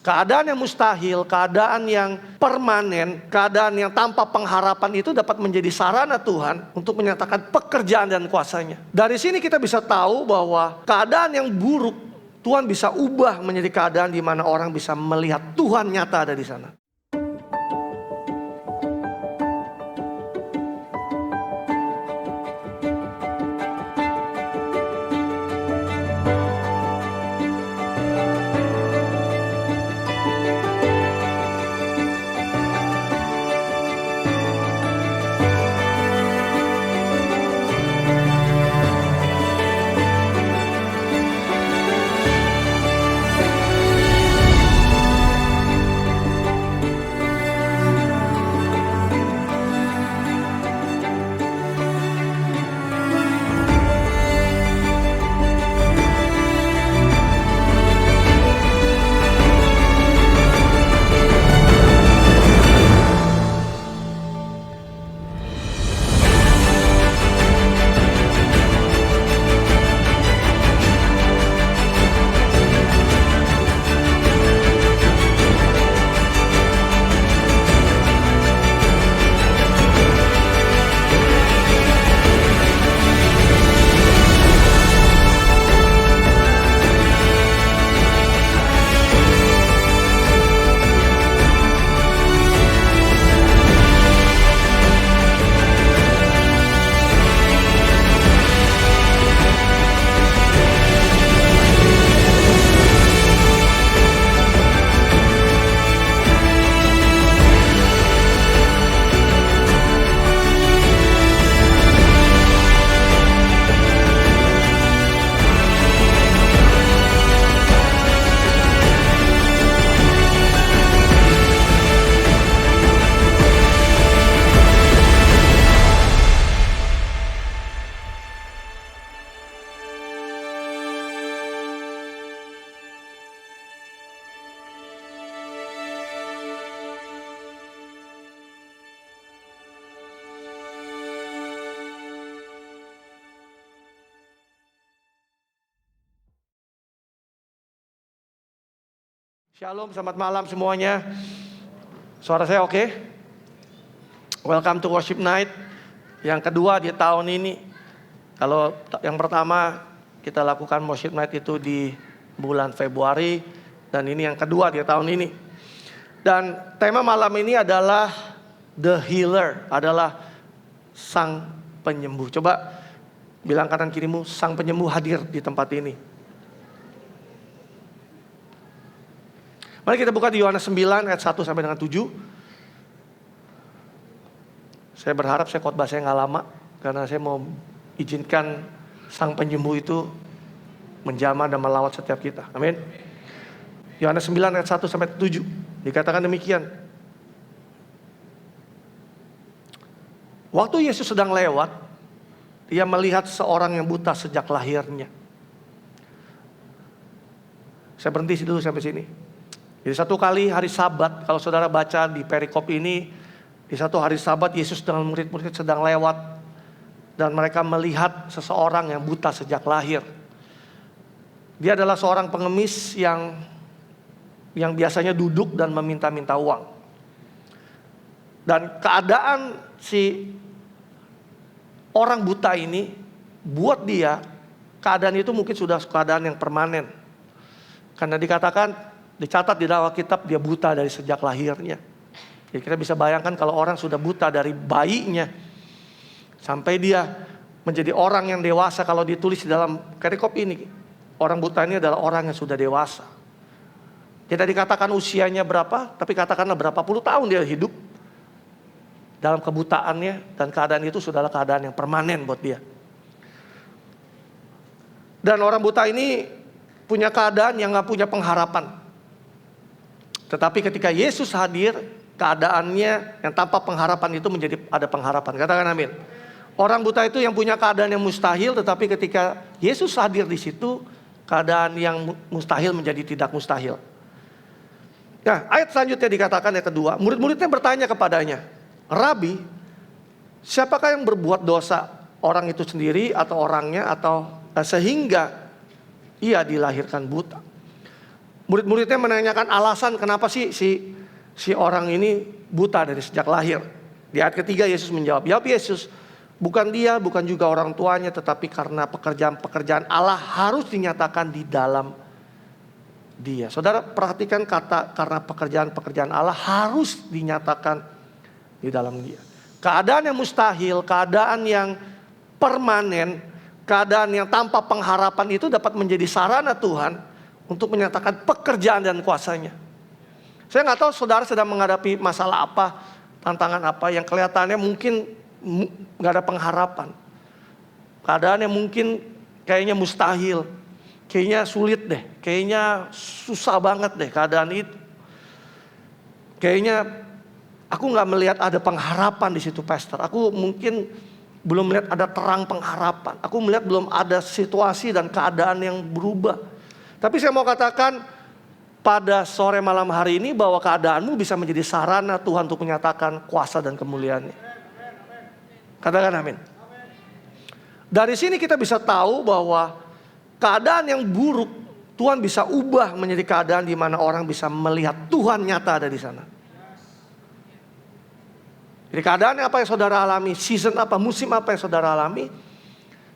Keadaan yang mustahil, keadaan yang permanen, keadaan yang tanpa pengharapan itu dapat menjadi sarana Tuhan untuk menyatakan pekerjaan dan kuasa-Nya. Dari sini kita bisa tahu bahwa keadaan yang buruk Tuhan bisa ubah menjadi keadaan di mana orang bisa melihat Tuhan nyata ada di sana. Shalom, selamat malam semuanya. Suara saya oke? Welcome to Worship Night. Yang kedua di tahun ini. Kalau yang pertama kita lakukan Worship Night itu di bulan Februari. Dan ini yang kedua di tahun ini. Dan tema malam ini adalah The Healer. Adalah Sang Penyembuh. Coba bilang kanan kirimu, Sang Penyembuh hadir di tempat ini. Mari kita buka di Yohanes 9 ayat 1 sampai dengan 7. Saya berharap khotbah saya nggak lama, karena saya mau izinkan Sang Penyembuh itu menjamah dan melawat setiap kita. Amin. Yohanes 9 ayat 1 sampai 7 dikatakan demikian. Waktu Yesus sedang lewat, Dia melihat seorang yang buta sejak lahirnya. Saya berhenti dulu sampai sini. Jadi satu kali hari Sabat, kalau saudara baca di perikop ini, di satu hari Sabat Yesus dengan murid-murid sedang lewat dan mereka melihat seseorang yang buta sejak lahir. Dia adalah seorang pengemis yang biasanya duduk dan meminta-minta uang. Dan keadaan si orang buta ini buat dia, keadaan itu mungkin sudah keadaan yang permanen. Karena dicatat di dalam Alkitab dia buta dari sejak lahirnya. Jadi kita bisa bayangkan kalau orang sudah buta dari bayinya sampai dia menjadi orang yang dewasa. Kalau ditulis di dalam perikop ini, orang buta ini adalah orang yang sudah dewasa. Tidak dikatakan usianya berapa, tapi katakanlah berapa puluh tahun dia hidup dalam kebutaannya. Dan keadaan itu sudahlah keadaan yang permanen buat dia. Dan orang buta ini punya keadaan yang gak punya pengharapan. Tetapi ketika Yesus hadir, keadaannya yang tanpa pengharapan itu menjadi ada pengharapan. Katakan amin. Orang buta itu yang punya keadaan yang mustahil, tetapi ketika Yesus hadir di situ, keadaan yang mustahil menjadi tidak mustahil. Nah, ayat selanjutnya dikatakan yang kedua, murid-muridnya bertanya kepadanya, Rabi, siapakah yang berbuat dosa? Orang itu sendiri atau orangnya, atau sehingga ia dilahirkan buta? Murid-muridnya menanyakan alasan kenapa sih si orang ini buta dari sejak lahir. Di ayat ketiga Yesus menjawab, "Jawab Yesus, bukan dia, bukan juga orang tuanya, tetapi karena pekerjaan-pekerjaan Allah harus dinyatakan di dalam dia." Saudara perhatikan kata karena pekerjaan-pekerjaan Allah harus dinyatakan di dalam dia. Keadaan yang mustahil, keadaan yang permanen, keadaan yang tanpa pengharapan itu dapat menjadi sarana Tuhan untuk menyatakan pekerjaan dan kuasanya. Saya nggak tahu saudara sedang menghadapi masalah apa, tantangan apa yang kelihatannya mungkin nggak ada pengharapan. Keadaan yang mungkin kayaknya mustahil, kayaknya sulit deh, kayaknya susah banget deh keadaan itu. Kayaknya aku nggak melihat ada pengharapan di situ, Pastor. Aku mungkin belum melihat ada terang pengharapan. Aku melihat belum ada situasi dan keadaan yang berubah. Tapi saya mau katakan pada sore malam hari ini bahwa keadaanmu bisa menjadi sarana Tuhan untuk menyatakan kuasa dan kemuliaan-Nya. Katakan amin. Dari sini kita bisa tahu bahwa keadaan yang buruk Tuhan bisa ubah menjadi keadaan di mana orang bisa melihat Tuhan nyata ada di sana. Jadi keadaan apa yang saudara alami, season apa, musim apa yang saudara alami,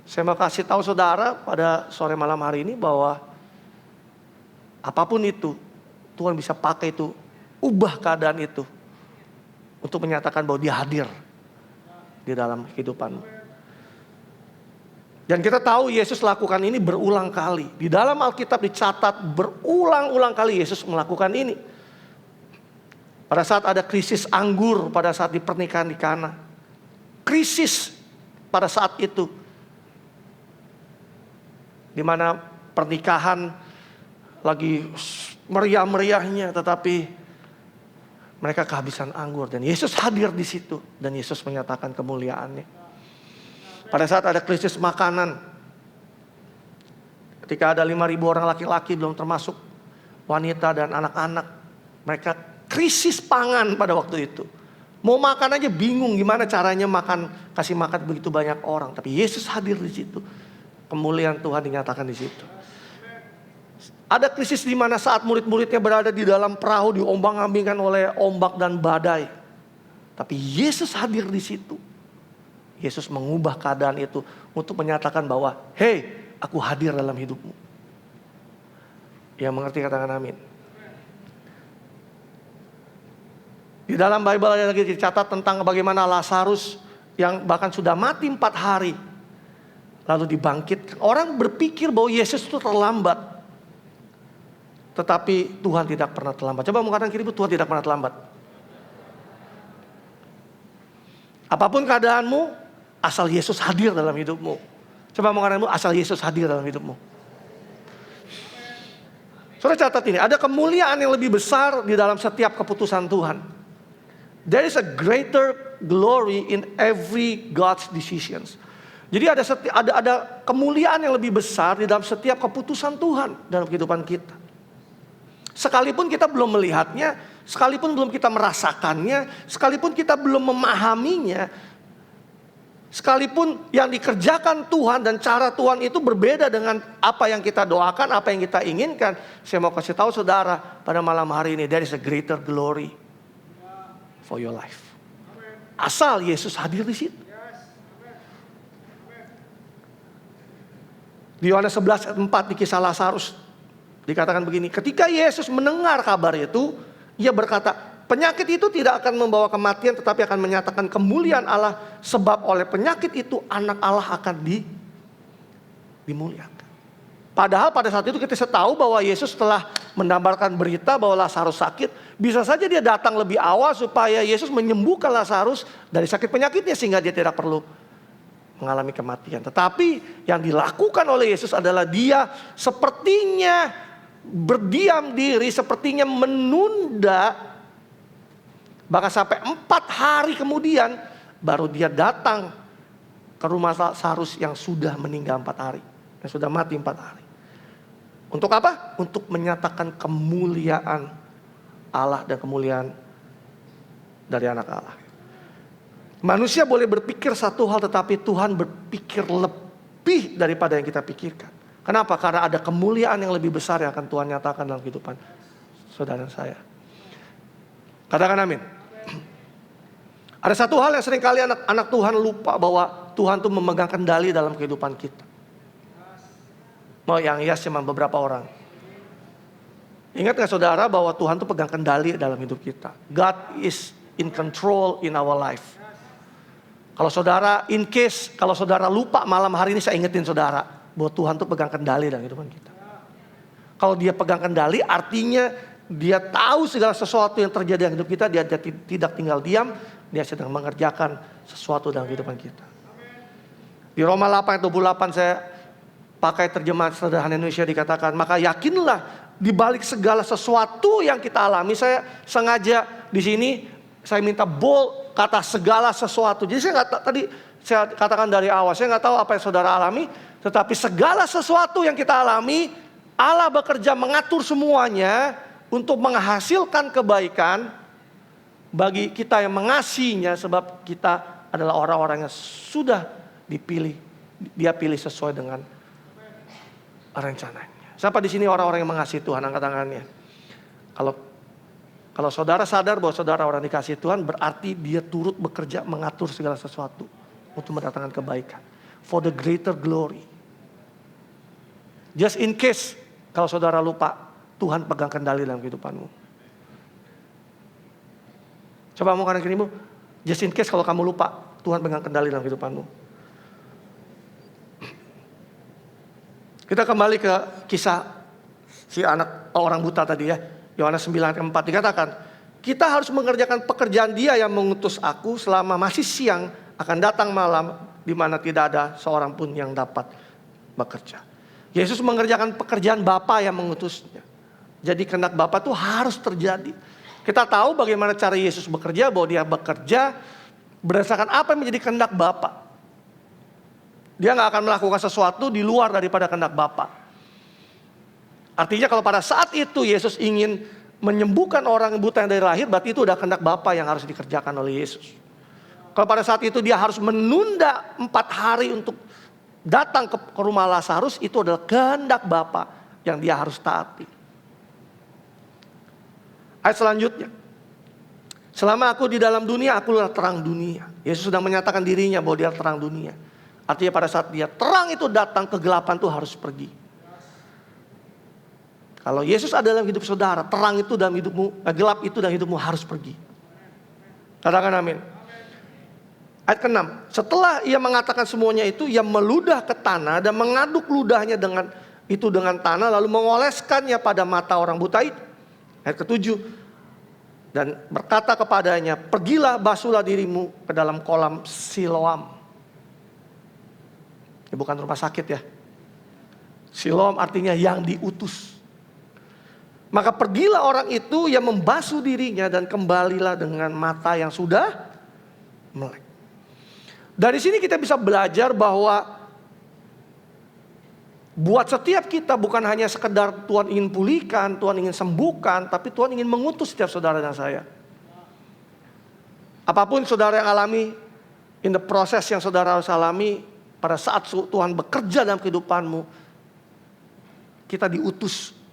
saya mau kasih tahu saudara pada sore malam hari ini bahwa apapun itu, Tuhan bisa pakai itu, ubah keadaan itu untuk menyatakan bahwa Dia hadir di dalam kehidupanmu. Dan kita tahu Yesus lakukan ini berulang kali. Di dalam Alkitab dicatat berulang-ulang kali Yesus melakukan ini. Pada saat ada krisis anggur, pada saat di pernikahan di Kana. Krisis pada saat itu. Di mana pernikahan lagi meriah-meriahnya, tetapi mereka kehabisan anggur. Dan Yesus hadir di situ. Dan Yesus menyatakan kemuliaan-Nya. Pada saat ada krisis makanan, ketika ada 5.000 orang laki-laki belum termasuk wanita dan anak-anak, mereka krisis pangan pada waktu itu. Mau makan aja bingung gimana caranya kasih makan begitu banyak orang. Tapi Yesus hadir di situ. Kemuliaan Tuhan dinyatakan di situ. Ada krisis di mana saat murid-muridnya berada di dalam perahu diombang-ambingkan oleh ombak dan badai. Tapi Yesus hadir di situ. Yesus mengubah keadaan itu untuk menyatakan bahwa, "Hei, aku hadir dalam hidupmu." Yang mengerti katakan amin. Di dalam Bible ada lagi dicatat tentang bagaimana Lazarus yang bahkan sudah mati 4 hari lalu dibangkitkan. Orang berpikir bahwa Yesus itu terlambat. Tetapi Tuhan tidak pernah terlambat. Coba mengatakan kiri, Tuhan tidak pernah terlambat. Apapun keadaanmu, asal Yesus hadir dalam hidupmu. Coba mengatakan asal Yesus hadir dalam hidupmu. Saudara catat ini, ada kemuliaan yang lebih besar di dalam setiap keputusan Tuhan. There is a greater glory in every God's decisions. Jadi ada kemuliaan yang lebih besar di dalam setiap keputusan Tuhan dalam kehidupan kita. Sekalipun kita belum melihatnya, sekalipun belum kita merasakannya, sekalipun kita belum memahaminya, sekalipun yang dikerjakan Tuhan dan cara Tuhan itu berbeda dengan apa yang kita doakan, apa yang kita inginkan. Saya mau kasih tahu saudara pada malam hari ini, there is a greater glory for your life. Asal Yesus hadir di situ. Di Yohanes 11 ayat 4 di kisah Lazarus dikatakan begini, ketika Yesus mendengar kabar itu, ia berkata, penyakit itu tidak akan membawa kematian tetapi akan menyatakan kemuliaan Allah, sebab oleh penyakit itu anak Allah akan dimuliakan. Padahal pada saat itu kita tahu bahwa Yesus telah mendamparkan berita bahwa Lazarus sakit. Bisa saja dia datang lebih awal supaya Yesus menyembuhkan Lazarus dari sakit penyakitnya sehingga dia tidak perlu mengalami kematian. Tetapi yang dilakukan oleh Yesus adalah dia sepertinya berdiam diri, sepertinya menunda. Bahkan sampai 4 hari kemudian baru dia datang ke rumah Lazarus yang sudah meninggal 4 hari. Yang sudah mati 4 hari. Untuk apa? Untuk menyatakan kemuliaan Allah dan kemuliaan dari anak Allah. Manusia boleh berpikir satu hal, tetapi Tuhan berpikir lebih daripada yang kita pikirkan. Kenapa? Karena ada kemuliaan yang lebih besar yang akan Tuhan nyatakan dalam kehidupan saudara dan saya. Katakan amin. Ada satu hal yang seringkali anak Tuhan lupa, bahwa Tuhan tuh memegang kendali dalam kehidupan kita. Mau yang yes cuma beberapa orang. Ingat gak saudara bahwa Tuhan tuh pegang kendali dalam hidup kita. God is in control in our life. Kalau saudara, in case kalau saudara lupa malam hari ini, saya ingetin saudara bahwa Tuhan tuh pegang kendali dalam kehidupan kita. Kalau dia pegang kendali, artinya dia tahu segala sesuatu yang terjadi dalam hidup kita. Dia tidak tinggal diam, dia sedang mengerjakan sesuatu dalam kehidupan kita. Di Roma 8 ayat 28 saya pakai terjemahan sederhana Indonesia, dikatakan, maka yakinlah di balik segala sesuatu yang kita alami. Saya sengaja di sini saya minta bold kata segala sesuatu. Jadi saya katakan dari awal, saya nggak tahu apa yang saudara alami, tetapi segala sesuatu yang kita alami, Allah bekerja mengatur semuanya untuk menghasilkan kebaikan bagi kita yang mengasihinya, sebab kita adalah orang-orang yang sudah dipilih. Dia pilih sesuai dengan rencananya. Siapa di sini orang-orang yang mengasihi Tuhan? Angkat tangannya. Kalau saudara sadar bahwa saudara orang dikasihi Tuhan, berarti dia turut bekerja mengatur segala sesuatu untuk mendatangkan kebaikan. For the greater glory. Just in case kalau saudara lupa, Tuhan pegang kendali dalam kehidupanmu. Coba ngomong kanan kirimu, just in case kalau kamu lupa, Tuhan pegang kendali dalam kehidupanmu. Kita kembali ke kisah si anak orang buta tadi ya. Yohanes 9 ayat 4 dikatakan, kita harus mengerjakan pekerjaan Dia yang mengutus aku selama masih siang, akan datang malam di mana tidak ada seorang pun yang dapat bekerja. Yesus mengerjakan pekerjaan Bapa yang mengutusnya. Jadi kehendak Bapa itu harus terjadi. Kita tahu bagaimana cara Yesus bekerja, bahwa Dia bekerja berdasarkan apa yang menjadi kehendak Bapa. Dia gak akan melakukan sesuatu di luar daripada kehendak Bapa. Artinya kalau pada saat itu Yesus ingin menyembuhkan orang buta yang dari lahir, berarti itu udah kehendak Bapa yang harus dikerjakan oleh Yesus. Kalau pada saat itu dia harus menunda 4 hari untuk datang ke rumah Lazarus, itu adalah kehendak Bapa yang dia harus taati. Ayat selanjutnya, selama aku di dalam dunia, aku adalah terang dunia. Yesus sedang menyatakan dirinya bahwa dia terang dunia. Artinya pada saat dia terang itu datang, kegelapan itu harus pergi. Kalau Yesus ada dalam hidup saudara, terang itu dalam hidupmu, gelap itu dalam hidupmu harus pergi. Katakan amin. Ayat ke-6, setelah ia mengatakan semuanya itu, ia meludah ke tanah dan mengaduk ludahnya dengan tanah, lalu mengoleskannya pada mata orang buta itu. Ayat ke-7, dan berkata kepadanya, pergilah basuhlah dirimu ke dalam kolam Siloam. Ini bukan rumah sakit ya. Siloam artinya yang diutus. Maka pergilah orang itu yang membasuh dirinya dan kembalilah dengan mata yang sudah melek. Dari sini kita bisa belajar bahwa buat setiap kita bukan hanya sekedar Tuhan ingin pulihkan, Tuhan ingin sembuhkan, tapi Tuhan ingin mengutus setiap saudara dan saya. Apapun saudara yang alami, in the proses yang saudara harus alami, pada saat Tuhan bekerja dalam kehidupanmu, kita diutus.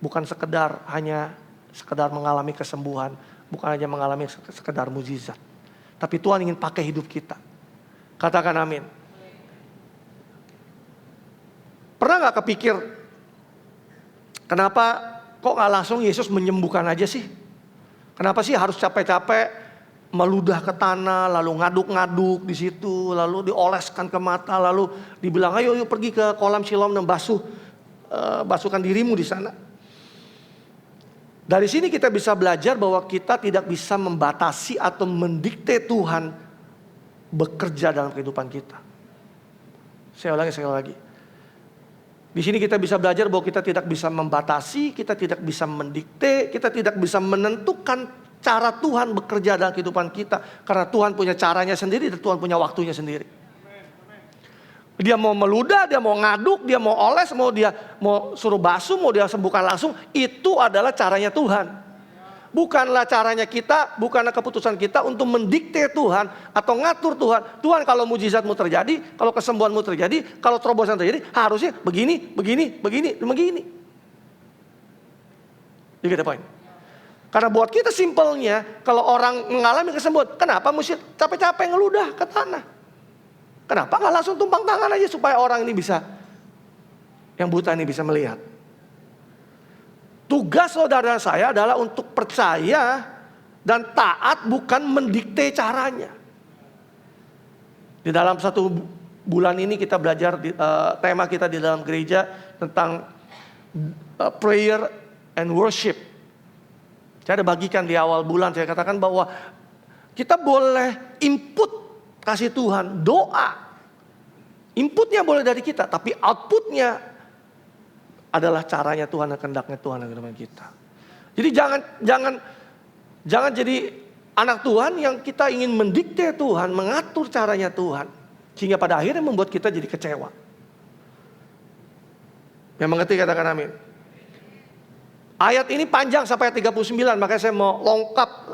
Bukan sekedar mengalami kesembuhan, bukan hanya mengalami sekedar mukjizat, tapi Tuhan ingin pakai hidup kita. Katakan amin. Pernah gak kepikir, kenapa kok gak langsung Yesus menyembuhkan aja sih? Kenapa sih harus capek-capek meludah ke tanah, lalu ngaduk-ngaduk di situ, lalu dioleskan ke mata, lalu dibilang ayo pergi ke kolam Siloam dan basuhkan dirimu di sana. Dari sini kita bisa belajar bahwa kita tidak bisa membatasi atau mendikte Tuhan bekerja dalam kehidupan kita. Saya ulangi sekali lagi. Di sini kita bisa belajar bahwa kita tidak bisa membatasi, kita tidak bisa mendikte, kita tidak bisa menentukan cara Tuhan bekerja dalam kehidupan kita. Karena Tuhan punya caranya sendiri dan Tuhan punya waktunya sendiri. Dia mau meludah, dia mau ngaduk, dia mau oles, dia mau suruh basuh, mau dia sembuhkan langsung. Itu adalah caranya Tuhan. Bukanlah caranya kita, bukanlah keputusan kita untuk mendikte Tuhan atau ngatur Tuhan. Tuhan, kalau mujizatmu terjadi, kalau kesembuhanmu terjadi, kalau terobosan terjadi, harusnya begini, begini, begini, begini. You get the point? Karena buat kita simpelnya, kalau orang mengalami kesembuhan, kenapa mesti capek-capek ngeludah ke tanah? Kenapa nggak langsung tumpang tangan aja supaya orang ini bisa, yang buta ini bisa melihat? Tugas saudara saya adalah untuk percaya dan taat, bukan mendikte caranya. Di dalam 1 bulan ini kita belajar tema kita di dalam gereja tentang prayer and worship. Saya ada bagikan di awal bulan, saya katakan bahwa kita boleh input kasih Tuhan, doa. Inputnya boleh dari kita, tapi outputnya adalah caranya Tuhan dan kehendaknya Tuhan dengan kita. Jadi jangan jadi anak Tuhan yang kita ingin mendikte Tuhan, mengatur caranya Tuhan, sehingga pada akhirnya membuat kita jadi kecewa. Yang mengerti katakan amin. Ayat ini panjang sampai ayat 39, makanya saya mau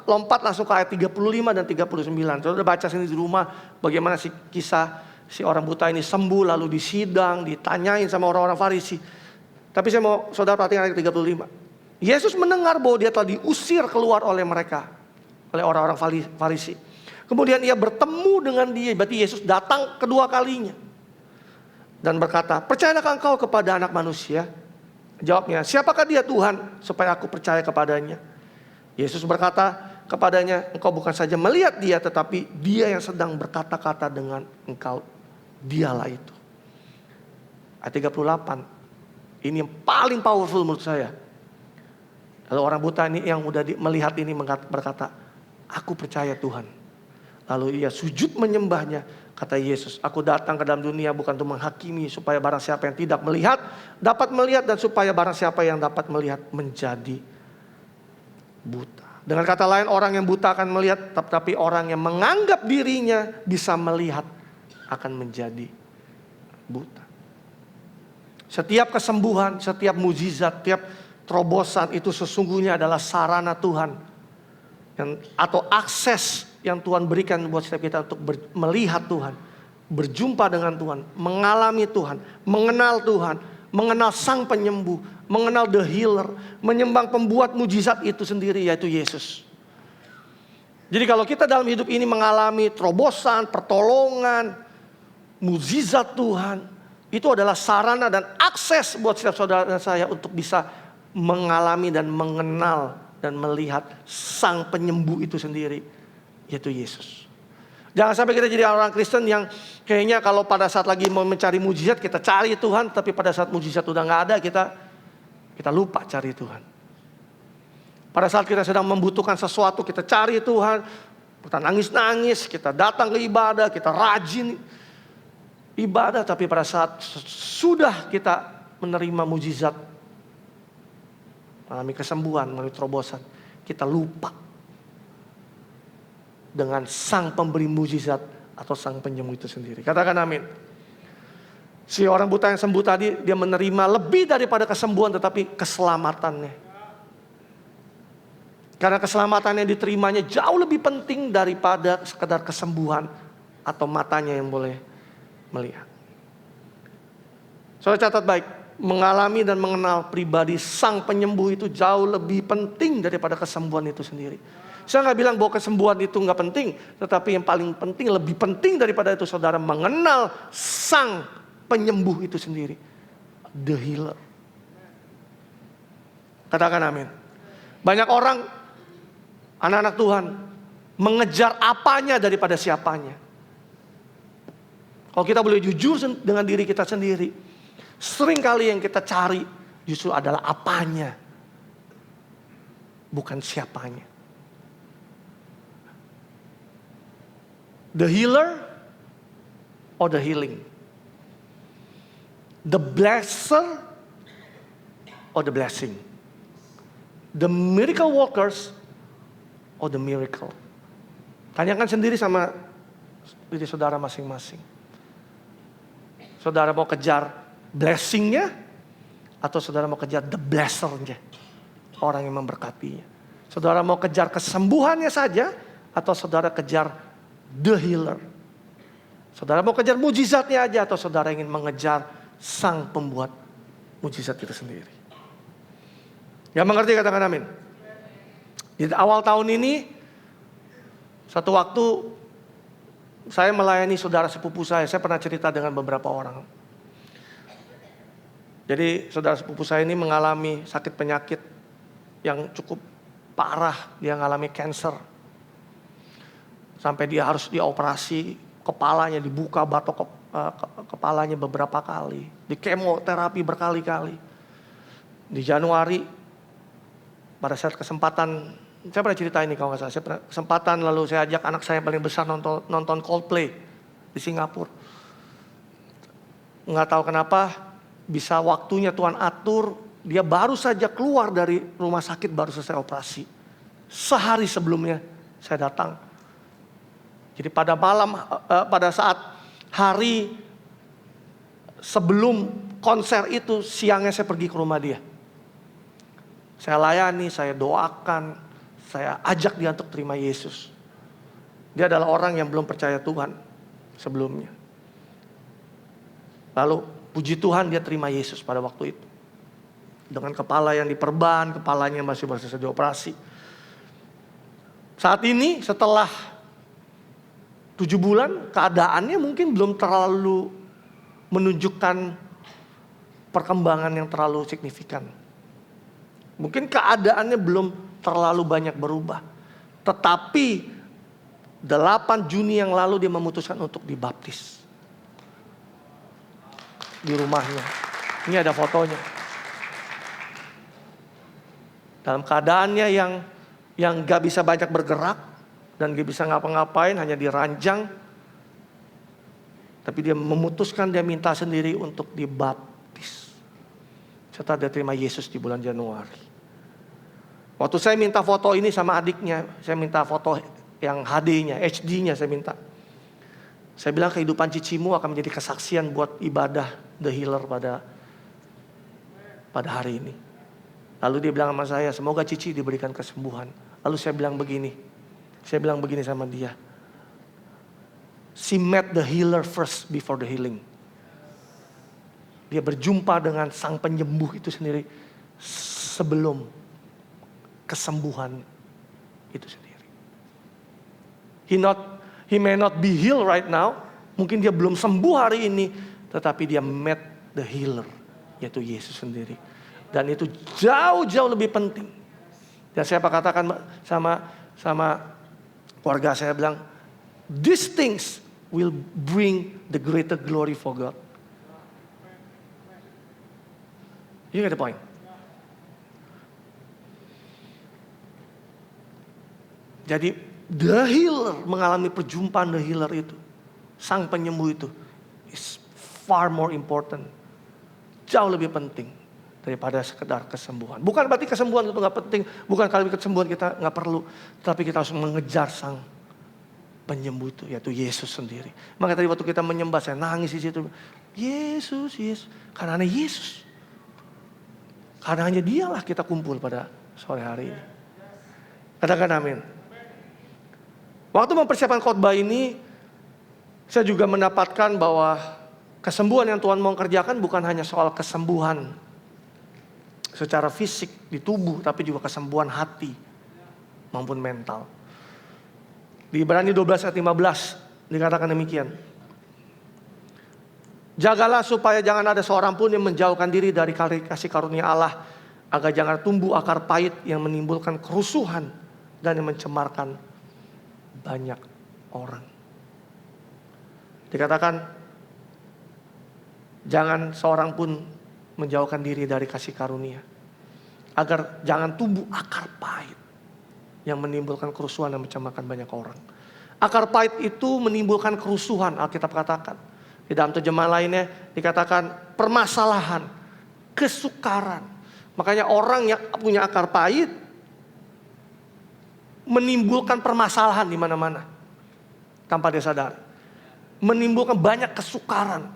lompat langsung ke ayat 35 dan 39. Saudara baca sendiri di rumah bagaimana kisah si orang buta ini sembuh, lalu disidang, ditanyain sama orang-orang Farisi. Tapi saya mau saudara perhatikan ayat 35. Yesus mendengar bahwa dia telah diusir keluar oleh mereka, oleh orang-orang Farisi. Kemudian ia bertemu dengan dia, berarti Yesus datang kedua kalinya. Dan berkata, percayakah engkau kepada anak manusia? Jawabnya, siapakah dia Tuhan supaya aku percaya kepadanya? Yesus berkata kepadanya, engkau bukan saja melihat dia, tetapi dia yang sedang berkata-kata dengan engkau, dialah itu. Ayat 38. Ini yang paling powerful menurut saya. Lalu orang buta ini yang udah melihat ini berkata, aku percaya Tuhan. Lalu ia sujud menyembahnya. Kata Yesus, aku datang ke dalam dunia bukan untuk menghakimi, supaya barang siapa yang tidak melihat dapat melihat, dan supaya barang siapa yang dapat melihat menjadi buta. Dengan kata lain, orang yang buta akan melihat, tetapi orang yang menganggap dirinya bisa melihat akan menjadi buta. Setiap kesembuhan, setiap mujizat, setiap terobosan itu sesungguhnya adalah sarana Tuhan atau akses yang Tuhan berikan buat setiap kita untuk melihat Tuhan, berjumpa dengan Tuhan, mengalami Tuhan, mengenal Tuhan, mengenal Sang Penyembuh, mengenal the healer, menyembah pembuat mujizat itu sendiri, yaitu Yesus. Jadi kalau kita dalam hidup ini mengalami terobosan, pertolongan, mujizat Tuhan, itu adalah sarana dan akses buat setiap saudara dan saya untuk bisa mengalami dan mengenal dan melihat Sang Penyembuh itu sendiri, yaitu Yesus. Jangan sampai kita jadi orang Kristen yang kayaknya kalau pada saat lagi mau mencari mujizat kita cari Tuhan, tapi pada saat mujizat udah gak ada kita lupa cari Tuhan. Pada saat kita sedang membutuhkan sesuatu kita cari Tuhan, kita nangis-nangis, kita datang ke ibadah, kita rajin ibadah, tapi pada saat sudah kita menerima mujizat, mengalami kesembuhan, mengalami terobosan, kita lupa dengan Sang Pemberi mujizat atau Sang Penyembuh itu sendiri. Katakan amin. Si orang buta yang sembuh tadi, dia menerima lebih daripada kesembuhan, tetapi keselamatannya. Karena keselamatan yang diterimanya jauh lebih penting daripada sekedar kesembuhan atau matanya yang boleh melihat. Saudara catat baik, mengalami dan mengenal pribadi Sang Penyembuh itu jauh lebih penting daripada kesembuhan itu sendiri. Saya gak bilang bahwa kesembuhan itu gak penting, tetapi yang paling penting, lebih penting daripada itu, saudara mengenal Sang Penyembuh itu sendiri, the healer. Katakan amin. Banyak orang, anak-anak Tuhan, mengejar apanya daripada siapanya. Kalau kita boleh jujur dengan diri kita sendiri, sering kali yang kita cari justru adalah apanya, bukan siapanya. The healer or the healing? The blesser or the blessing? The miracle workers or the miracle? Tanyakan sendiri sama diri saudara masing-masing. Saudara mau kejar blessingnya atau saudara mau kejar the blesser-nya, orang yang memberkatinya? Saudara mau kejar kesembuhannya saja atau saudara kejar the healer? Saudara mau kejar mujizatnya aja atau saudara ingin mengejar sang pembuat mujizat itu sendiri? Yang mengerti katakan amin. Di awal tahun ini, satu waktu saya melayani saudara sepupu saya pernah cerita dengan beberapa orang. Jadi saudara sepupu saya ini mengalami sakit penyakit yang cukup parah. Dia mengalami cancer. Sampai dia harus dioperasi, kepalanya dibuka, batok kepalanya beberapa kali. Di kemoterapi berkali-kali. Di Januari, pada saat kesempatan, saya pernah cerita ini kalau nggak salah. Saya pernah kesempatan lalu saya ajak anak saya paling besar nonton Coldplay di Singapura. Nggak tahu kenapa, bisa waktunya Tuhan atur, dia baru saja keluar dari rumah sakit, baru selesai operasi. Sehari sebelumnya saya datang. Jadi pada malam, pada saat hari sebelum konser itu, siangnya saya pergi ke rumah dia. Saya layani, saya doakan, saya ajak dia untuk terima Yesus. Dia adalah orang yang belum percaya Tuhan sebelumnya. Lalu puji Tuhan dia terima Yesus pada waktu itu. Dengan kepala yang diperban, kepalanya masih selesai dioperasi. Saat ini setelah 7 bulan, keadaannya mungkin belum terlalu menunjukkan perkembangan yang terlalu signifikan. Mungkin keadaannya belum terlalu banyak berubah. Tetapi 8 Juni yang lalu dia memutuskan untuk dibaptis. Di rumahnya. Ini ada fotonya. Dalam keadaannya yang gak bisa banyak bergerak dan gak bisa ngapa-ngapain, hanya diranjang. Tapi dia memutuskan, dia minta sendiri untuk dibaptis. Setelah dia terima Yesus di bulan Januari. Waktu saya minta foto ini sama adiknya, saya minta foto yang HD-nya, HD-nya saya minta. Saya bilang kehidupan cicimu akan menjadi kesaksian buat ibadah The Healer pada hari ini. Lalu dia bilang sama saya, semoga cici diberikan kesembuhan. Lalu saya bilang begini sama dia. She met the healer first before the healing. Dia berjumpa dengan sang penyembuh itu sendiri sebelum kesembuhan itu sendiri. He may not be healed right now. Mungkin dia belum sembuh hari ini. Tetapi dia met the healer. Yaitu Yesus sendiri. Dan itu jauh-jauh lebih penting. Dan saya katakan sama keluarga saya bilang. These things will bring the greater glory for God. You get the point? Jadi the healer, mengalami perjumpaan the healer itu, sang penyembuh itu, is far more important. Jauh lebih penting daripada sekedar kesembuhan. Bukan berarti kesembuhan itu gak penting. Bukan kalau kesembuhan kita gak perlu. Tapi kita harus mengejar sang penyembuh itu, yaitu Yesus sendiri. Maka tadi waktu kita menyembah, saya nangis di situ. Yesus, Yesus. Karena hanya Yesus. Karena hanya dialah kita kumpul pada sore hari ini. Katakan amin. Waktu mempersiapkan khotbah ini, saya juga mendapatkan bahwa kesembuhan yang Tuhan mau kerjakan bukan hanya soal kesembuhan secara fisik di tubuh, tapi juga kesembuhan hati maupun mental. Di Ibrani 12 ayat 15 dikatakan demikian. Jagalah supaya jangan ada seorang pun yang menjauhkan diri dari kasih karunia Allah, agar jangan tumbuh akar pahit yang menimbulkan kerusuhan dan yang mencemarkan banyak orang. Dikatakan jangan seorang pun menjauhkan diri dari kasih karunia, agar jangan tumbuh akar pahit yang menimbulkan kerusuhan dan mencemarkan banyak orang. Akar pahit itu menimbulkan kerusuhan, Alkitab katakan. Di dalam terjemahan lainnya dikatakan permasalahan, kesukaran. Makanya orang yang punya akar pahit menimbulkan permasalahan di mana-mana tanpa dia sadar. Menimbulkan banyak kesukaran.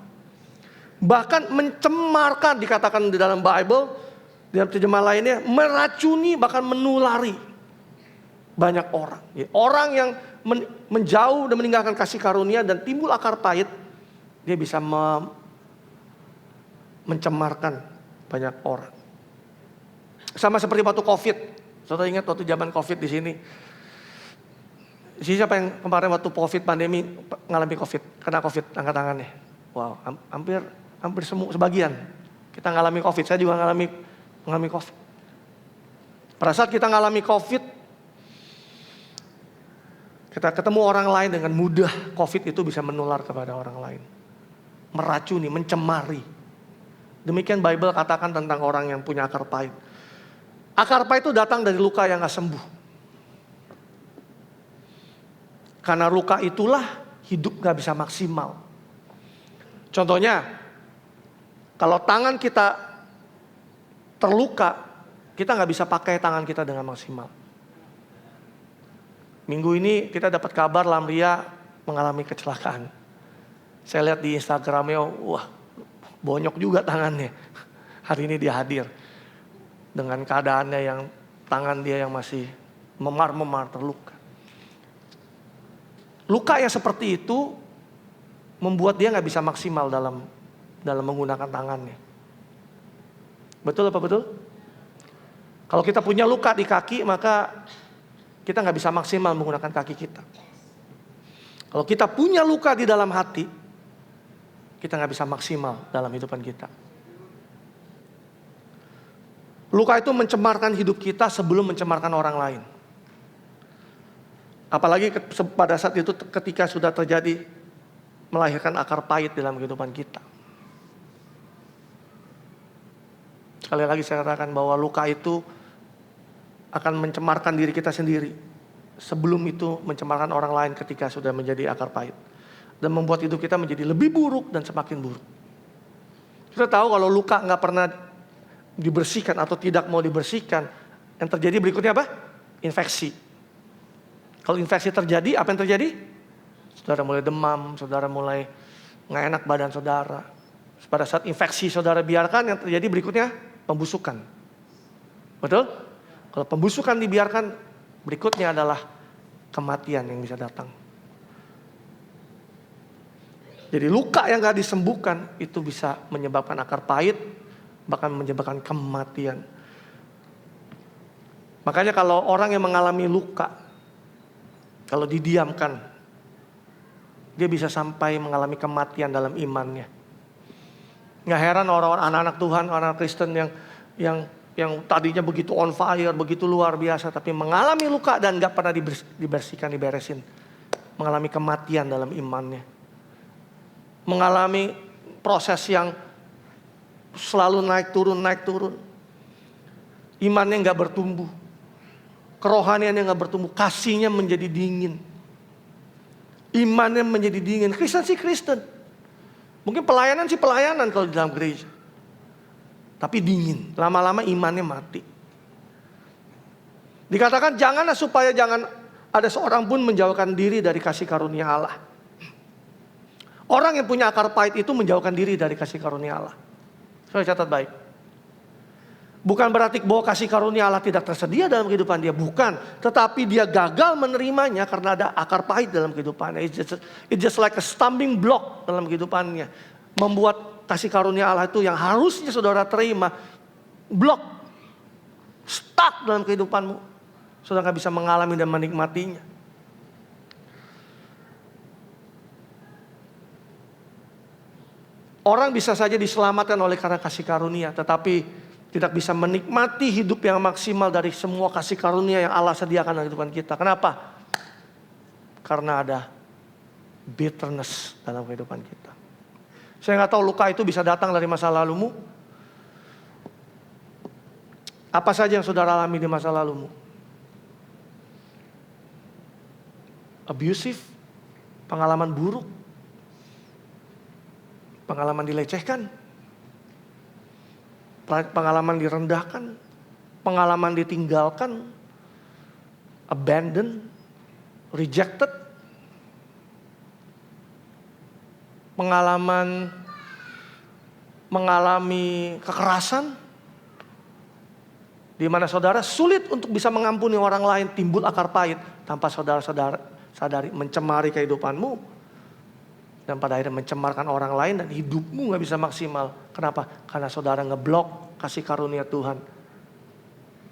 Bahkan mencemarkan, dikatakan di dalam Bible, di dalam terjemahan lainnya meracuni, bahkan menulari. banyak orang. Orang yang menjauh dan meninggalkan kasih karunia dan timbul akar pahit, dia bisa mencemarkan banyak orang. Sama seperti waktu COVID. Saudara ingat waktu zaman COVID di sini? Siapa yang kemarin waktu COVID pandemi ngalami COVID, kena COVID, angkat tangannya. Wow, hampir semua, sebagian kita ngalami COVID. Saya juga ngalami COVID. Pada saat kita ngalami COVID, kita ketemu orang lain dengan mudah. COVID itu bisa menular kepada orang lain, meracuni, mencemari. Demikian Bible katakan tentang orang yang punya akar pahit. Akar pahit itu datang dari luka yang gak sembuh. Karena luka itulah hidup gak bisa maksimal. Contohnya, kalau tangan kita terluka, kita gak bisa pakai tangan kita dengan maksimal. Minggu ini kita dapat kabar Lamria mengalami kecelakaan. Saya lihat di Instagramnya, wah bonyok juga tangannya. Hari ini dia hadir. Dengan keadaannya yang tangan dia yang masih memar-memar terluka. Luka yang seperti itu membuat dia gak bisa maksimal dalam menggunakan tangannya. Betul apa betul? Kalau kita punya luka di kaki, maka kita gak bisa maksimal menggunakan kaki kita. Kalau kita punya luka di dalam hati, kita gak bisa maksimal dalam hidupan kita. Luka itu mencemarkan hidup kita sebelum mencemarkan orang lain. Apalagi pada saat itu ketika sudah terjadi melahirkan akar pahit dalam kehidupan kita. Sekali lagi saya katakan bahwa luka itu akan mencemarkan diri kita sendiri sebelum itu mencemarkan orang lain ketika sudah menjadi akar pahit. Dan membuat hidup kita menjadi lebih buruk dan semakin buruk. Kita tahu kalau luka gak pernah dibersihkan atau tidak mau dibersihkan, yang terjadi berikutnya apa? Infeksi. Kalau infeksi terjadi, apa yang terjadi? Saudara mulai demam, saudara mulai gak enak badan saudara. Pada saat infeksi saudara biarkan, yang terjadi berikutnya pembusukan. Betul? Kalau pembusukan dibiarkan, berikutnya adalah kematian yang bisa datang. Jadi luka yang gak disembuhkan itu bisa menyebabkan akar pahit, bahkan menyebabkan kematian. Makanya kalau orang yang mengalami luka, kalau didiamkan, dia bisa sampai mengalami kematian dalam imannya. Nggak heran orang-orang anak-anak Tuhan, anak Kristen yang tadinya begitu on fire, begitu luar biasa, tapi mengalami luka dan nggak pernah dibersihkan, diberesin, mengalami kematian dalam imannya, mengalami proses yang selalu naik turun, imannya nggak bertumbuh, kerohaniannya nggak bertumbuh, kasihnya menjadi dingin, imannya menjadi dingin. Kristen sih Kristen, mungkin pelayanan sih pelayanan kalau di dalam gereja, tapi dingin, lama-lama imannya mati. Dikatakan janganlah supaya jangan ada seorang pun menjauhkan diri dari kasih karunia Allah. Orang yang punya akar pahit itu menjauhkan diri dari kasih karunia Allah. Saya catat baik. Bukan berarti bahwa kasih karunia Allah tidak tersedia dalam kehidupan dia, bukan. Tetapi dia gagal menerimanya karena ada akar pahit dalam kehidupannya. It's just like a stumbling block dalam kehidupannya. Membuat kasih karunia Allah itu yang harusnya saudara terima, block, stuck dalam kehidupanmu. Saudara gak bisa mengalami dan menikmatinya. Orang bisa saja diselamatkan oleh karena kasih karunia, tetapi tidak bisa menikmati hidup yang maksimal dari semua kasih karunia yang Allah sediakan dalam kehidupan kita. Kenapa? Karena ada bitterness dalam kehidupan kita. Saya gak tahu luka itu bisa datang dari masa lalumu. Apa saja yang saudara alami di masa lalumu? Abusive, pengalaman buruk, pengalaman dilecehkan, pengalaman direndahkan, pengalaman ditinggalkan, abandoned, rejected, pengalaman mengalami kekerasan, Di mana saudara sulit untuk bisa mengampuni orang lain, timbul akar pahit tanpa saudara-saudara sadari, mencemari kehidupanmu. Dan pada akhirnya mencemarkan orang lain dan hidupmu gak bisa maksimal. Kenapa? Karena saudara ngeblok kasih karunia Tuhan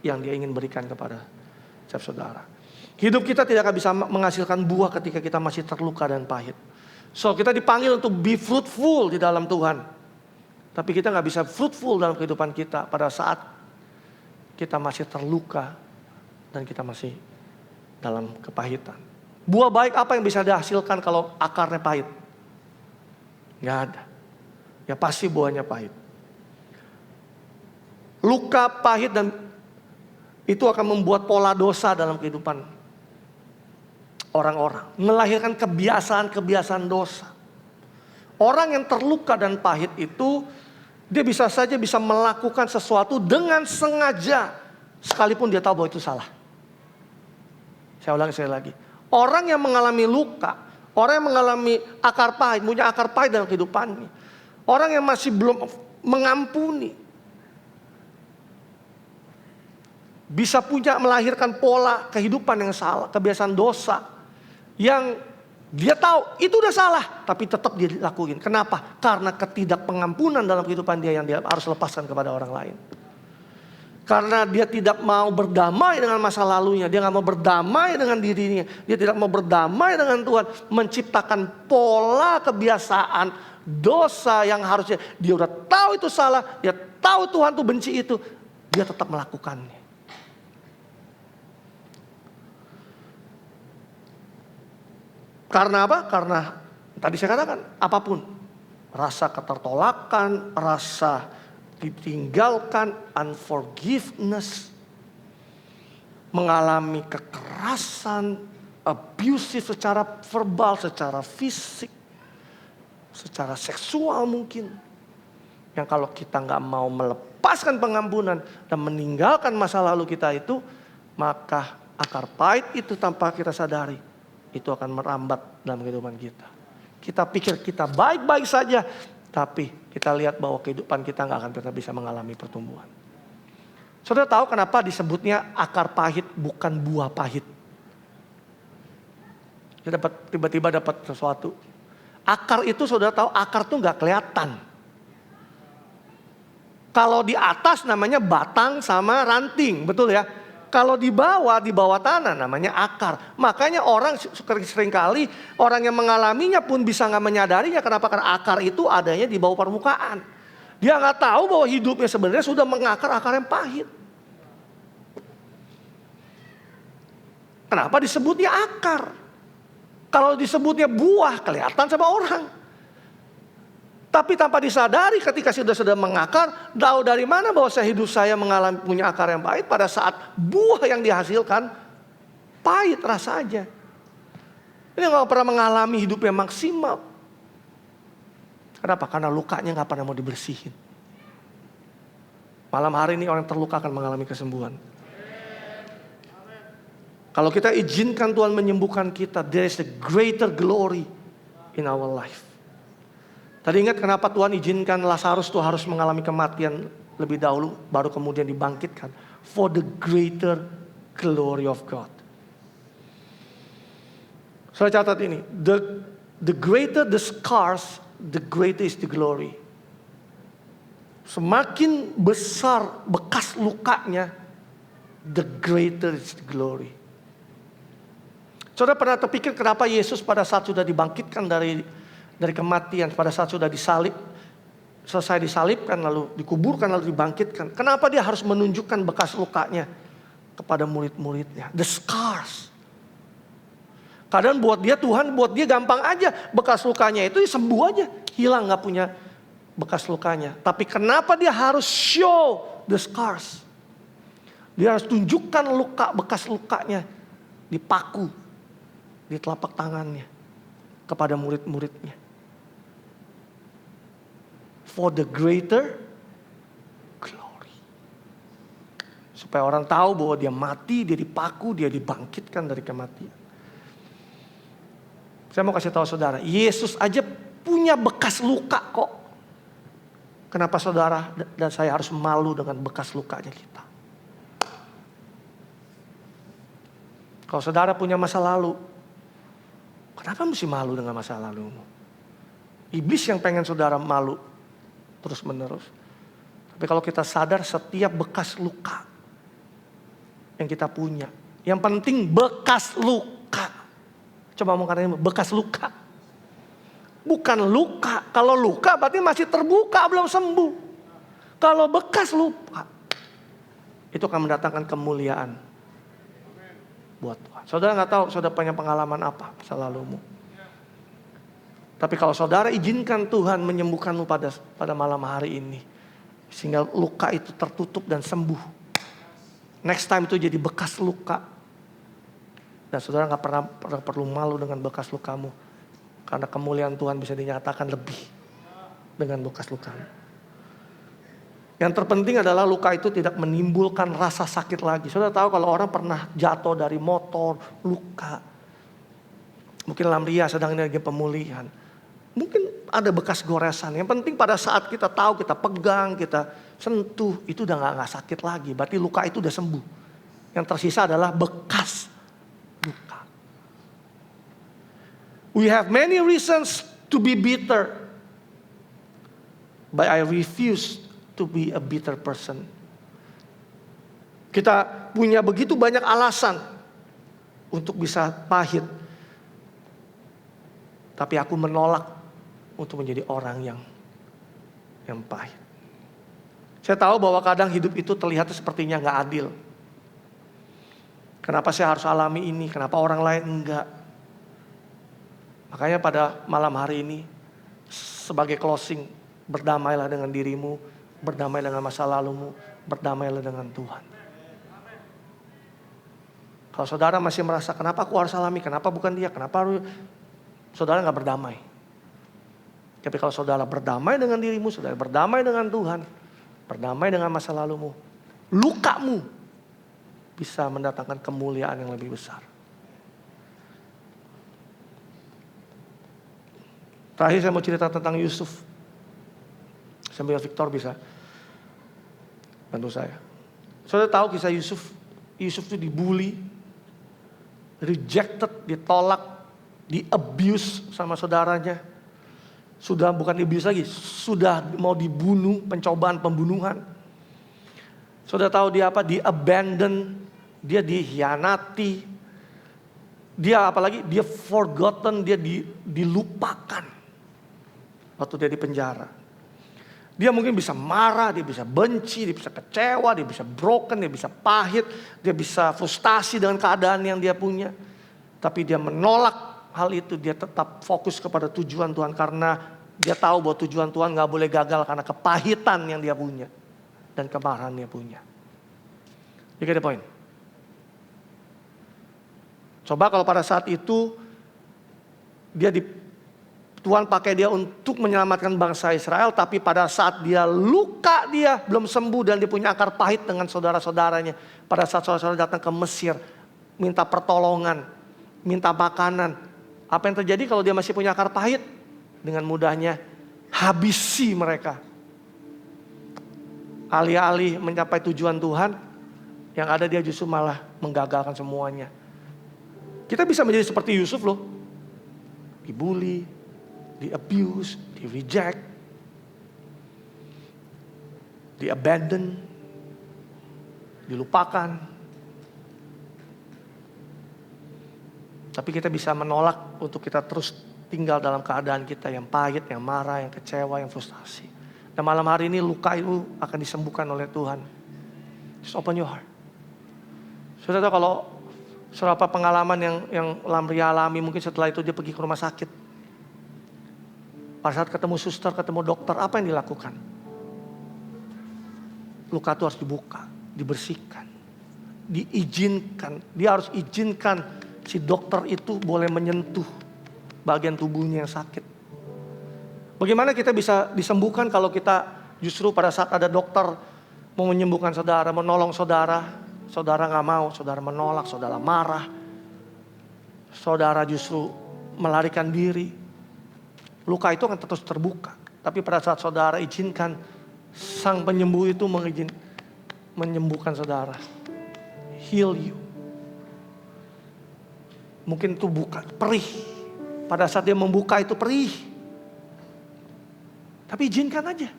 yang dia ingin berikan kepada setiap saudara. Hidup kita tidak akan bisa menghasilkan buah ketika kita masih terluka dan pahit. So kita dipanggil untuk be fruitful di dalam Tuhan. Tapi kita gak bisa fruitful dalam kehidupan kita pada saat kita masih terluka dan kita masih dalam kepahitan. Buah baik apa yang bisa dihasilkan kalau akarnya pahit? Gak ada. Ya pasti buahnya pahit. Luka pahit dan itu akan membuat pola dosa dalam kehidupan orang-orang. Melahirkan kebiasaan-kebiasaan dosa. Orang yang terluka dan pahit itu, dia bisa saja bisa melakukan sesuatu dengan sengaja. Sekalipun dia tahu bahwa itu salah. Saya ulangi sekali lagi. Orang yang mengalami luka, orang yang mengalami akar pahit, punya akar pahit dalam kehidupannya. Orang yang masih belum mengampuni. Bisa punya melahirkan pola kehidupan yang salah, kebiasaan dosa. Yang dia tahu itu udah salah, tapi tetap dia lakuin. Kenapa? Karena ketidakpengampunan dalam kehidupan dia yang dia harus lepaskan kepada orang lain. Karena dia tidak mau berdamai dengan masa lalunya. Dia gak mau berdamai dengan dirinya. Dia tidak mau berdamai dengan Tuhan. Menciptakan pola kebiasaan dosa yang harusnya dia udah tahu itu salah. Dia tahu Tuhan tuh benci itu. Dia tetap melakukannya. Karena apa? Karena tadi saya katakan apapun. Rasa ketertolakan, rasa ditinggalkan, unforgiveness, mengalami kekerasan, abusive secara verbal, secara fisik, secara seksual mungkin. Yang kalau kita gak mau melepaskan pengampunan dan meninggalkan masa lalu kita itu, maka akar pahit itu tanpa kita sadari, itu akan merambat dalam kehidupan kita. Kita pikir kita baik-baik saja, tapi kita lihat bahwa kehidupan kita gak akan pernah bisa mengalami pertumbuhan. Saudara tahu kenapa disebutnya akar pahit bukan buah pahit? Dia tiba-tiba dapat sesuatu. Akar itu saudara tahu, akar tuh gak kelihatan. Kalau di atas namanya batang sama ranting, betul ya? Kalau di bawah tanah namanya akar. Makanya orang seringkali orang yang mengalaminya pun bisa gak menyadarinya. Kenapa? Karena akar itu adanya di bawah permukaan. Dia gak tahu bahwa hidupnya sebenarnya sudah mengakar akar yang pahit. Kenapa disebutnya akar? Kalau disebutnya buah kelihatan sama orang. Tapi tanpa disadari ketika sudah mengakar, tahu dari mana bahwa hidup saya mengalami punya akar yang pahit pada saat buah yang dihasilkan pahit rasanya. Ini nggak pernah mengalami hidup yang maksimal. Kenapa? Karena lukanya nggak pernah mau dibersihin. Malam hari ini orang terluka akan mengalami kesembuhan. Kalau kita izinkan Tuhan menyembuhkan kita, there is a greater glory in our life. Tadi ingat kenapa Tuhan izinkan Lazarus tuh harus mengalami kematian lebih dahulu, baru kemudian dibangkitkan. For the greater glory of God. Saya catat ini, the greater the scars, the greater is the glory. Semakin besar bekas lukanya, the greater is the glory. Saudara pernah terpikir kenapa Yesus pada saat sudah dibangkitkan dari kematian, pada saat sudah selesai disalibkan, lalu dikuburkan, lalu dibangkitkan. Kenapa dia harus menunjukkan bekas lukanya kepada murid-muridnya? The scars. Kadang Tuhan buat dia gampang aja. Bekas lukanya itu sembuh aja. Hilang gak punya bekas lukanya. Tapi kenapa dia harus show the scars? Dia harus tunjukkan bekas lukanya di paku, di telapak tangannya kepada murid-muridnya. For the greater glory. Supaya orang tahu bahwa dia mati, dia dipaku, dia dibangkitkan dari kematian. Saya mau kasih tahu saudara, Yesus aja punya bekas luka kok. Kenapa saudara dan saya harus malu dengan bekas lukanya kita? Kalau saudara punya masa lalu, kenapa mesti malu dengan masa lalumu? Iblis yang pengen saudara malu terus menerus. Tapi kalau kita sadar setiap bekas luka yang kita punya, yang penting bekas luka. Coba ngomong katanya bekas luka. Bukan luka. Kalau luka berarti masih terbuka, belum sembuh. Kalau bekas luka, itu akan mendatangkan kemuliaan buat Tuhan. Saudara nggak tahu saudara punya pengalaman apa masa lalumu. Tapi kalau saudara izinkan Tuhan menyembuhkanmu pada malam hari ini, sehingga luka itu tertutup dan sembuh. Next time itu jadi bekas luka. Dan saudara gak pernah perlu malu dengan bekas lukamu. Karena kemuliaan Tuhan bisa dinyatakan lebih dengan bekas lukamu. Yang terpenting adalah luka itu tidak menimbulkan rasa sakit lagi. Saudara tahu kalau orang pernah jatuh dari motor, luka. Mungkin lamria sedang ini lagi pemulihan. Mungkin ada bekas goresan. Yang penting pada saat kita tahu, kita pegang, kita sentuh, itu udah gak sakit lagi. Berarti luka itu udah sembuh. Yang tersisa adalah bekas luka. We have many reasons to be bitter. But I refuse to be a bitter person. Kita punya begitu banyak alasan untuk bisa pahit. Tapi aku menolak untuk menjadi orang yang pahit. Saya tahu bahwa kadang hidup itu terlihat sepertinya gak adil. Kenapa saya harus alami ini? Kenapa orang lain enggak? Makanya pada malam hari ini, sebagai closing, berdamailah dengan dirimu, berdamai dengan masa lalumu, berdamailah dengan Tuhan. Kalau saudara masih merasa, kenapa aku harus alami? Kenapa bukan dia? Kenapa harus... Saudara gak berdamai. Tapi kalau saudara berdamai dengan dirimu, saudara berdamai dengan Tuhan, berdamai dengan masa lalumu, lukamu bisa mendatangkan kemuliaan yang lebih besar. Terakhir saya mau cerita tentang Yusuf. Sambil Victor bisa bantu saya. Saudara tahu kisah Yusuf? Yusuf itu dibully, rejected, ditolak, di-abuse sama saudaranya. Sudah bukan di-abuse lagi, sudah mau dibunuh, pencobaan pembunuhan. Saudara tahu dia apa? Di-abandon, dia dikhianati. Dia apalagi? Dia forgotten, dia dilupakan waktu dia di penjara. Dia mungkin bisa marah, dia bisa benci, dia bisa kecewa, dia bisa broken, dia bisa pahit, dia bisa frustasi dengan keadaan yang dia punya. Tapi dia menolak hal itu, dia tetap fokus kepada tujuan Tuhan karena dia tahu bahwa tujuan Tuhan gak boleh gagal karena kepahitan yang dia punya dan kemarahan dia punya. You get the point? Coba kalau pada saat itu Tuhan pakai dia untuk menyelamatkan bangsa Israel, tapi pada saat dia luka, dia belum sembuh dan dia punya akar pahit dengan saudara-saudaranya. Pada saat saudara-saudara datang ke Mesir, minta pertolongan, minta makanan. Apa yang terjadi kalau dia masih punya akar pahit? Dengan mudahnya habisi mereka. Alih-alih mencapai tujuan Tuhan, yang ada dia justru malah menggagalkan semuanya. Kita bisa menjadi seperti Yusuf loh. Dibully, di-abuse, di-reject, di-abandon, dilupakan. Tapi kita bisa menolak untuk kita terus tinggal dalam keadaan kita yang pahit, yang marah, yang kecewa, yang frustasi. Dan malam hari ini luka itu akan disembuhkan oleh Tuhan. Just open your heart. Saudara tahu kalau seberapa pengalaman yang Lamria alami, mungkin setelah itu dia pergi ke rumah sakit. Pada saat ketemu suster, ketemu dokter, apa yang dilakukan? Luka itu harus dibuka, dibersihkan, diizinkan. Dia harus izinkan si dokter itu boleh menyentuh bagian tubuhnya yang sakit. Bagaimana kita bisa disembuhkan kalau kita justru pada saat ada dokter mau menyembuhkan saudara, menolong saudara, saudara gak mau, saudara menolak, saudara marah, saudara justru melarikan diri. Luka itu akan terus terbuka. Tapi pada saat saudara izinkan sang penyembuh itu menyembuhkan saudara, heal you. Mungkin itu buka, perih. Pada saat dia membuka itu perih. Tapi izinkan aja.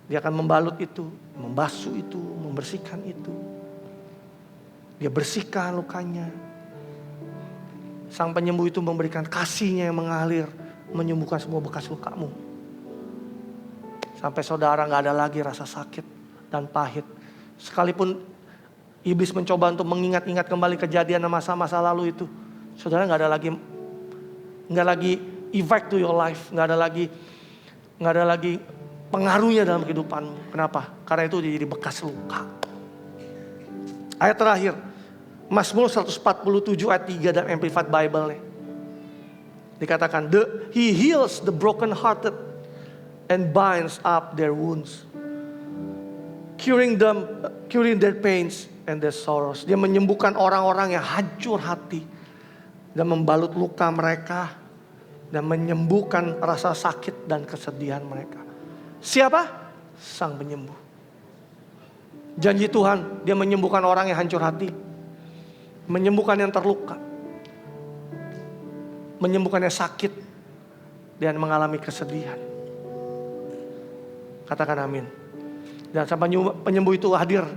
Dia akan membalut itu, membasuh itu, membersihkan itu. Dia bersihkan lukanya. Sang penyembuh itu memberikan kasih-Nya yang mengalir, menyembuhkan semua bekas lukamu. Sampai saudara gak ada lagi rasa sakit dan pahit. Sekalipun iblis mencoba untuk mengingat-ingat kembali kejadian masa-masa lalu itu, saudara gak ada lagi effect to your life, gak ada lagi pengaruhnya dalam kehidupanmu. Kenapa? Karena itu jadi bekas luka. Ayat terakhir, Mazmur 147 ayat 3 dan Amplified Bible. Dikatakan, He heals the broken-hearted and binds up their wounds, curing their pains and their sorrows. Dia menyembuhkan orang-orang yang hancur hati dan membalut luka mereka dan menyembuhkan rasa sakit dan kesedihan mereka. Siapa? Sang penyembuh. Janji Tuhan, Dia menyembuhkan orang yang hancur hati, menyembuhkan yang terluka, menyembuhkan yang sakit dan mengalami kesedihan. Katakan amin. Dan sampai penyembuh itu hadir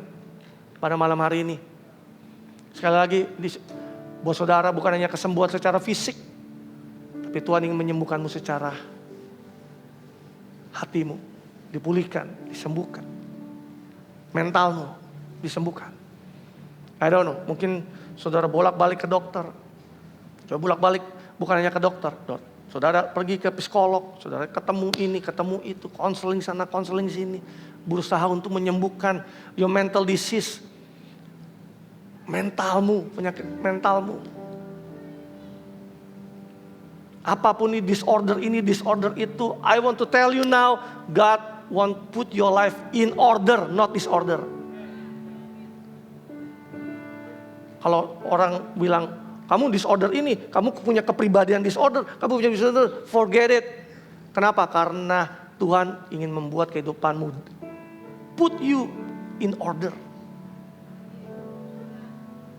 pada malam hari ini. Sekali lagi, buat saudara bukan hanya kesembuhan secara fisik, tapi Tuhan ingin menyembuhkanmu secara hatimu, dipulihkan, disembuhkan. Mentalmu disembuhkan. I don't know, mungkin saudara bolak-balik ke dokter. Coba bolak-balik, bukan hanya ke dokter. Saudara pergi ke psikolog, saudara ketemu ini, ketemu itu, konseling sana, konseling sini. Berusaha untuk menyembuhkan your mental disease. Mentalmu, penyakit mentalmu. Apapun ini, disorder itu. I want to tell you now, God want put your life in order, not disorder. Kalau orang bilang, kamu disorder ini, kamu punya kepribadian disorder, kamu punya disorder, forget it. Kenapa? Karena Tuhan ingin membuat kehidupanmu, put you in order.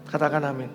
Katakan amin.